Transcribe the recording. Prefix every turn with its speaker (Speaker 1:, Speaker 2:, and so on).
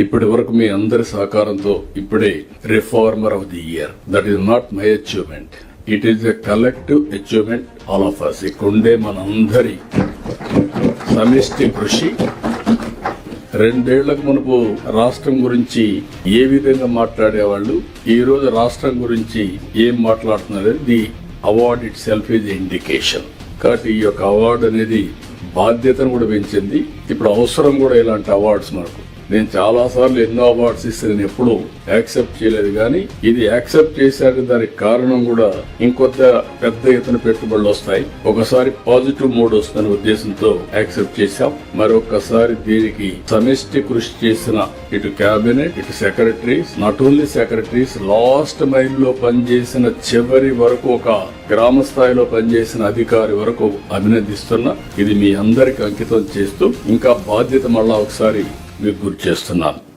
Speaker 1: ఇప్పటి వరకు మీ అందరి సహకారంతో ఇప్పుడే reformer of the year. That is not my achievement, it is a collective achievement all of us. ఇక్కడుండే మనందరి సమిష్టి కృషి. 2 ఏళ్లకు మునుపు రాష్ట్రం గురించి ఏ విధంగా మాట్లాడేవాళ్ళు, ఈ రోజు రాష్ట్రం గురించి ఏం మాట్లాడుతున్నారు, the award it self is indication. కాబట్టి ఈ యొక్క అవార్డు అనేది బాధ్యతను కూడా పెంచింది. ఇప్పుడు అవసరం కూడా ఇలాంటి అవార్డ్స్ మనకు. నేను చాలా సార్లు ఎన్నో అవార్డ్స్ ఇస్తే నేను ఎప్పుడూ యాక్సెప్ట్ చేయలేదు, కానీ ఇది యాక్సెప్ట్ చేశాక దానికి కారణం కూడా ఇంకొంత పెద్ద ఎత్తున పెట్టుబడులు వస్తాయి. ఒకసారి పాజిటివ్ మూడ్ వస్తున్న ఉద్దేశంతో యాక్సెప్ట్ చేశాం. మరొకసారి దీనికి సమిష్టి కృషి చేసిన ఇటు కేబినెట్, ఇటు secretaries, not only secretaries, last mile లో పనిచేసిన చివరి వరకు ఒక గ్రామ స్థాయిలో పనిచేసిన అధికారి వరకు అభినందిస్తున్నా. ఇది మీ అందరికి అంకితం చేస్తూ ఇంకా బాధ్యత మళ్ళా ఒకసారి మీకు గుర్తు చేస్తున్నాను.